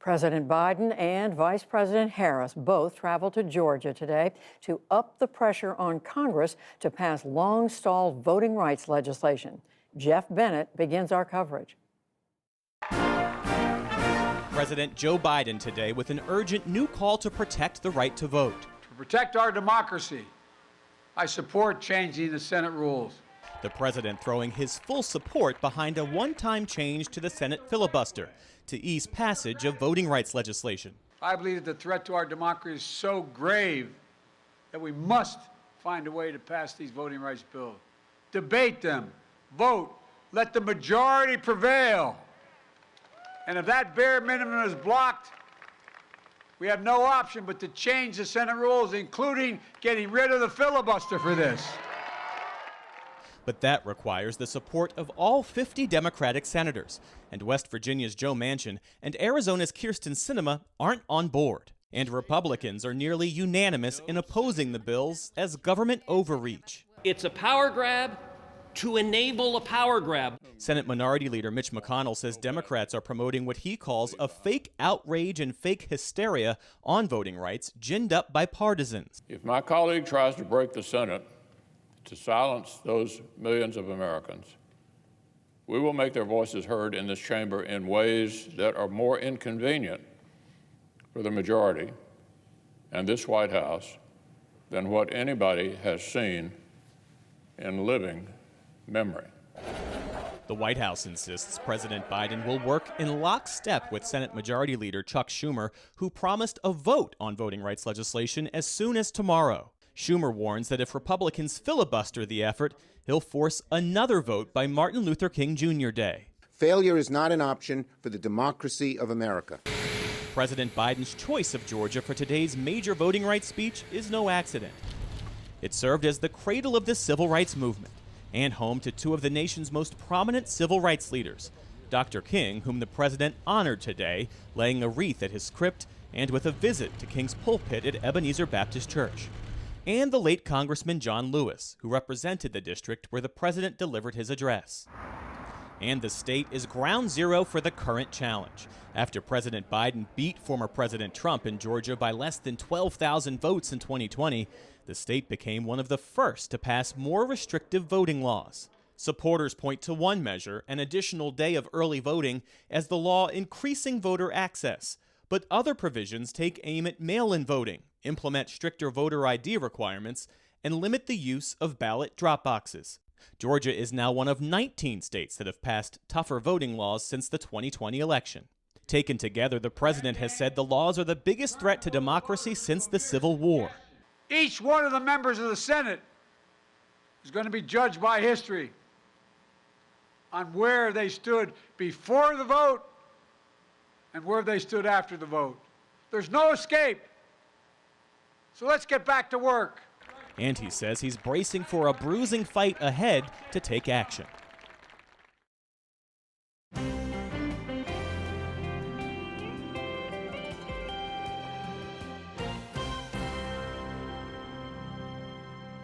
President Biden and Vice President Harris both traveled to Georgia today to up the pressure on Congress to pass long-stalled voting rights legislation. Jeff Bennett begins our coverage. President Joe Biden today with an urgent new call to protect the right to vote. To protect our democracy, I support changing the Senate rules. The president throwing his full support behind a one-time change to the Senate filibuster to ease passage of voting rights legislation. I believe that the threat to our democracy is so grave that we must find a way to pass these voting rights bills. Debate them, vote, let the majority prevail. And if that bare minimum is blocked, we have no option but to change the Senate rules, including getting rid of the filibuster for this. But that requires the support of all 50 Democratic senators, and West Virginia's Joe Manchin and Arizona's Kyrsten Sinema aren't on board. And Republicans are nearly unanimous in opposing the bills as government overreach. It's a power grab to enable a power grab. Senate Minority Leader Mitch McConnell says Democrats are promoting what he calls a fake outrage and fake hysteria on voting rights ginned up by partisans. If my colleague tries to break the Senate to silence those millions of Americans, we will make their voices heard in this chamber in ways that are more inconvenient for the majority and this White House than what anybody has seen in living memory. The White House insists President Biden will work in lockstep with Senate Majority Leader Chuck Schumer, who promised a vote on voting rights legislation as soon as tomorrow. Schumer warns that if Republicans filibuster the effort, he'll force another vote by Martin Luther King Jr. Day. Failure is not an option for the democracy of America. President Biden's choice of Georgia for today's major voting rights speech is no accident. It served as the cradle of the civil rights movement and home to two of the nation's most prominent civil rights leaders, Dr. King, whom the president honored today, laying a wreath at his crypt and with a visit to King's pulpit at Ebenezer Baptist Church, and the late Congressman John Lewis, who represented the district where the president delivered his address. And the state is ground zero for the current challenge. After President Biden beat former President Trump in Georgia by less than 12,000 votes in 2020, the state became one of the first to pass more restrictive voting laws. Supporters point to one measure, an additional day of early voting, as the law increasing voter access. But other provisions take aim at mail-in voting, implement stricter voter ID requirements, and limit the use of ballot drop boxes. Georgia is now one of 19 states that have passed tougher voting laws since the 2020 election. Taken together, the president has said the laws are the biggest threat to democracy since the Civil War. Each one of the members of the Senate is going to be judged by history on where they stood before the vote and where they stood after the vote. There's no escape. So let's get back to work. And he says he's bracing for a bruising fight ahead to take action.